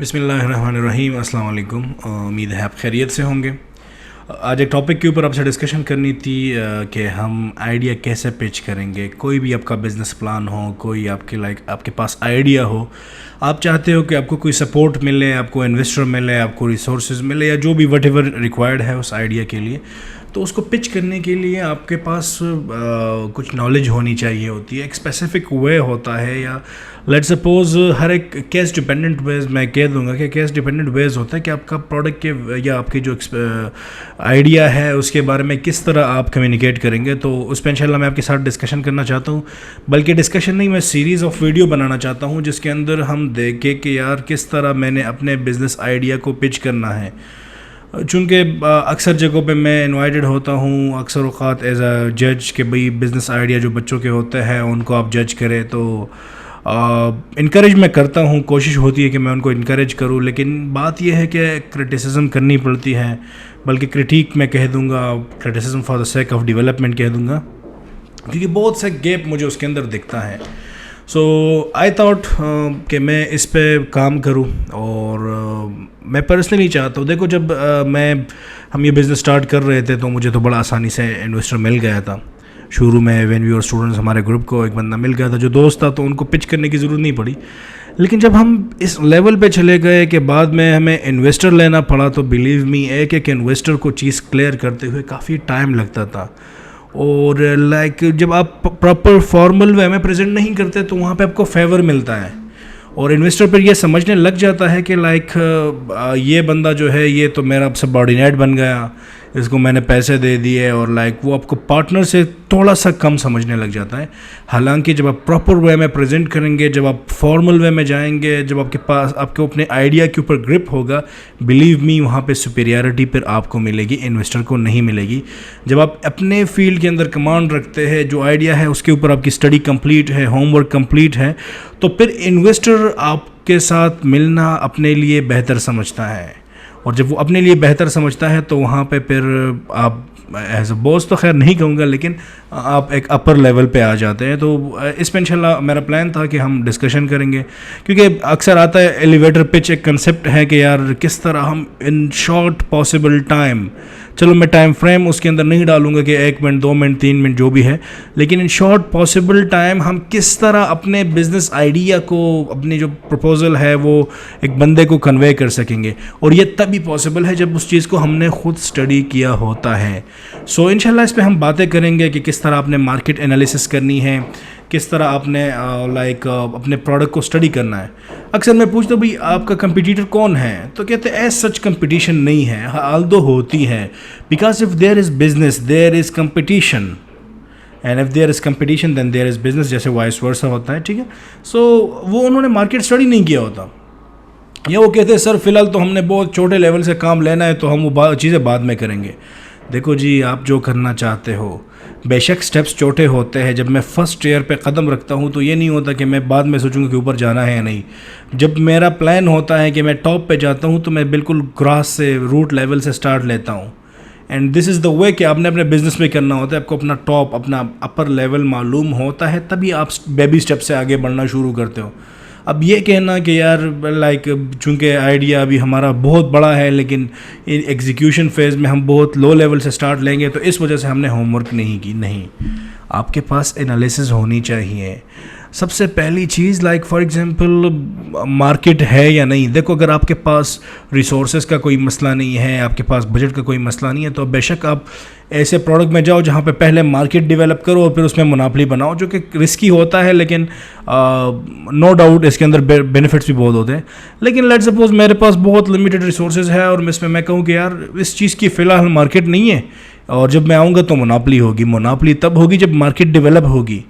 بسم اللہ الرحمن الرحیم. السلام علیکم. امید ہے آپ خیریت سے ہوں گے. آج ایک ٹاپک کے اوپر آپ سے ڈسکشن کرنی تھی کہ ہم آئیڈیا کیسے پچ کریں گے. کوئی بھی آپ کا بزنس پلان ہو, کوئی آپ کے پاس آئیڈیا ہو, آپ چاہتے ہو کہ آپ کو کوئی سپورٹ ملے, آپ کو انویسٹر ملے, آپ کو ریسورسز ملے, یا جو بھی وٹ ایور ریکوائرڈ ہے اس آئیڈیا کے لیے, تو اس کو پچ کرنے کے لیے آپ کے پاس کچھ نالج ہونی چاہیے ہوتی ہے. ایک اسپیسیفک وے ہوتا ہے, یا لیٹ سپوز ہر ایک کیس ڈپینڈنٹ ویز, میں کہہ دوں گا کہ کیس ڈپینڈنٹ ویز ہوتا ہے کہ آپ کا پروڈکٹ کے یا آپ کی جو آئیڈیا ہے اس کے بارے میں کس طرح آپ کمیونیکیٹ کریں گے. تو اس پہ انشاءاللہ میں آپ کے ساتھ ڈسکشن کرنا چاہتا ہوں. بلکہ ڈسکشن نہیں, میں سیریز آف ویڈیو بنانا چاہتا ہوں جس کے اندر ہم دیکھیں کہ یار کس طرح میں نے اپنے بزنس آئیڈیا کو پچ کرنا ہے. چونکہ اکثر جگہوں پہ میں انوائٹڈ ہوتا ہوں اکثر اوقات ایز اے جج کہ بھئی بزنس آئیڈیا جو بچوں کے ہوتے ہیں ان کو آپ جج کریں. تو انکریج میں کرتا ہوں, کوشش ہوتی ہے کہ میں ان کو انکریج کروں, لیکن بات یہ ہے کہ کرٹیسزم کرنی پڑتی ہے. بلکہ کرٹیک میں کہہ دوں گا, criticism for the sake of development کہہ دوں گا, کیونکہ بہت سے گیپ مجھے اس کے اندر دکھتا ہے. سو آئی تھاٹ کہ میں اس پہ کام کروں. اور میں پرسنلی چاہتا ہوں, دیکھو جب ہم یہ بزنس سٹارٹ کر رہے تھے تو مجھے تو بڑا آسانی سے انویسٹر مل گیا تھا. شروع میں وین وی آر اسٹوڈنٹس ہمارے گروپ کو ایک بندہ مل گیا تھا جو دوست تھا, تو ان کو پچ کرنے کی ضرورت نہیں پڑی. لیکن جب ہم اس لیول پہ چلے گئے کہ بعد میں ہمیں انویسٹر لینا پڑا, تو بلیو می ایک انویسٹر کو چیز کلیئر کرتے ہوئے کافی ٹائم لگتا تھا. اور جب آپ پراپر فارمل وے میں پریزنٹ نہیں کرتے تو وہاں پہ آپ کو فیور ملتا ہے, اور انویسٹر پھر یہ سمجھنے لگ جاتا ہے کہ یہ بندہ جو ہے یہ تو میرا سبارڈینیٹ بن گیا, اس کو میں نے پیسے دے دیے, اور وہ آپ کو پارٹنر سے تھوڑا سا کم سمجھنے لگ جاتا ہے. حالانکہ جب آپ پراپر وے میں پریزنٹ کریں گے, جب آپ فارمل وے میں جائیں گے, جب آپ کے پاس آپ کو اپنے آئیڈیا کے اوپر گرپ ہوگا, بلیو می وہاں پہ سپیریارٹی پھر آپ کو ملے گی, انویسٹر کو نہیں ملے گی. جب آپ اپنے فیلڈ کے اندر کمانڈ رکھتے ہیں, جو آئیڈیا ہے اس کے اوپر آپ کی اسٹڈی کمپلیٹ ہے, ہوم ورک کمپلیٹ ہے, تو پھر انویسٹر آپ کے ساتھ ملنا اپنے لیے بہتر سمجھتا ہے. اور جب وہ اپنے لیے بہتر سمجھتا ہے تو وہاں پہ پھر آپ ایز اے باس تو خیر نہیں کہوں گا, لیکن آپ ایک اپر لیول پہ آ جاتے ہیں. تو اس پہ انشاءاللہ میرا پلان تھا کہ ہم ڈسکشن کریں گے, کیونکہ اکثر آتا ہے ایلیویٹر پچ ایک کنسیپٹ ہے کہ یار کس طرح ہم ان شارٹ پاسبل ٹائم, چلو میں ٹائم فریم اس کے اندر نہیں ڈالوں گا کہ 1 منٹ 2 منٹ 3 منٹ جو بھی ہے, لیکن ان شارٹ پاسبل ٹائم ہم کس طرح اپنے بزنس آئیڈیا کو, اپنی جو پروپوزل ہے وہ ایک بندے کو کنوے کر سکیں گے. اور یہ تبھی پاسبل ہے جب اس چیز کو ہم نے خود اسٹڈی کیا ہوتا ہے. سو انشاءاللہ اس پہ ہم باتیں کریں گے کہ کس طرح آپ نے مارکیٹ انالیسس کرنی ہے, کس طرح آپ نے اپنے پروڈکٹ کو اسٹڈی کرنا ہے. اکثر میں پوچھتا ہوں بھائی آپ کا کمپیٹیٹر کون ہے, تو کہتے ہیں ایز سچ کمپٹیشن نہیں ہے, آلدو ہوتی ہے, because of there is business there is competition, and if there is competition then there is business, جیسے وائس ورسا ہوتا ہے. ٹھیک ہے, سو وہ انہوں نے مارکیٹ اسٹڈی نہیں کیا ہوتا, یا وہ کہتے ہیں سر فی الحال تو ہم نے بہت چھوٹے لیول سے کام لینا ہے تو ہم وہ چیزیں بعد میں کریں گے. دیکھو جی, آپ جو کرنا چاہتے ہو بے شک سٹیپس چھوٹے ہوتے ہیں. جب میں فرسٹ ایئر پہ قدم رکھتا ہوں تو یہ نہیں ہوتا کہ میں بعد میں سوچوں گا کہ اوپر جانا ہے یا نہیں. جب میرا پلان ہوتا ہے کہ میں ٹاپ پہ جاتا ہوں تو میں بالکل گراس سے, روٹ لیول سے سٹارٹ لیتا ہوں. اینڈ دس از دا وے کہ آپ نے اپنے بزنس میں کرنا ہوتا ہے. آپ کو اپنا ٹاپ, اپنا اپر لیول معلوم ہوتا ہے, تبھی آپ بیبی سٹیپ سے آگے بڑھنا شروع کرتے ہو. اب یہ کہنا کہ یار چونکہ آئیڈیا ابھی ہمارا بہت بڑا ہے لیکن ایگزیکیوشن فیز میں ہم بہت لو لیول سے سٹارٹ لیں گے تو اس وجہ سے ہم نے ہوم ورک نہیں کی. نہیں, آپ کے پاس انالیسز ہونی چاہیے. سب سے پہلی چیز فار ایگزامپل مارکیٹ ہے یا نہیں. دیکھو اگر آپ کے پاس ریسورسز کا کوئی مسئلہ نہیں ہے, آپ کے پاس بجٹ کا کوئی مسئلہ نہیں ہے, تو بے شک آپ ایسے پروڈکٹ میں جاؤ جہاں پہ پہلے مارکیٹ ڈیولپ کرو اور پھر اس میں مناپلی بناؤ, جو کہ رسکی ہوتا ہے لیکن نو ڈاؤٹ اس کے اندر بینیفٹس بھی بہت ہوتے ہیں. لیکن لیٹ سپوز میرے پاس بہت لمیٹڈ ریسورسز ہے اور اس میں کہوں کہ یار اس چیز کی فی الحال مارکیٹ نہیں ہے, اور جب میں آؤں گا تو مناپلی ہوگی. مناپلی تب ہوگی جب مارکیٹ ڈیولپ ہوگی,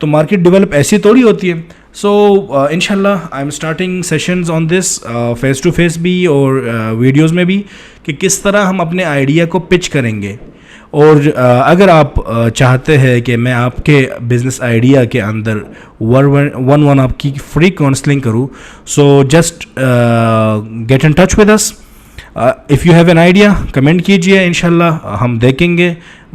تو مارکیٹ ڈیولپ ایسی تھوڑی ہوتی ہے. سو انشاءاللہ I am starting sessions on this, face to face بھی اور ویڈیوز میں بھی, کہ کس طرح ہم اپنے آئیڈیا کو پچ کریں گے. اور اگر آپ چاہتے ہیں کہ میں آپ کے بزنس آئیڈیا کے اندر ون آپ کی فری کاؤنسلنگ کروں, so just get in touch with us. If you have an idea comment کیجیے, انشاءاللہ ہم دیکھیں گے.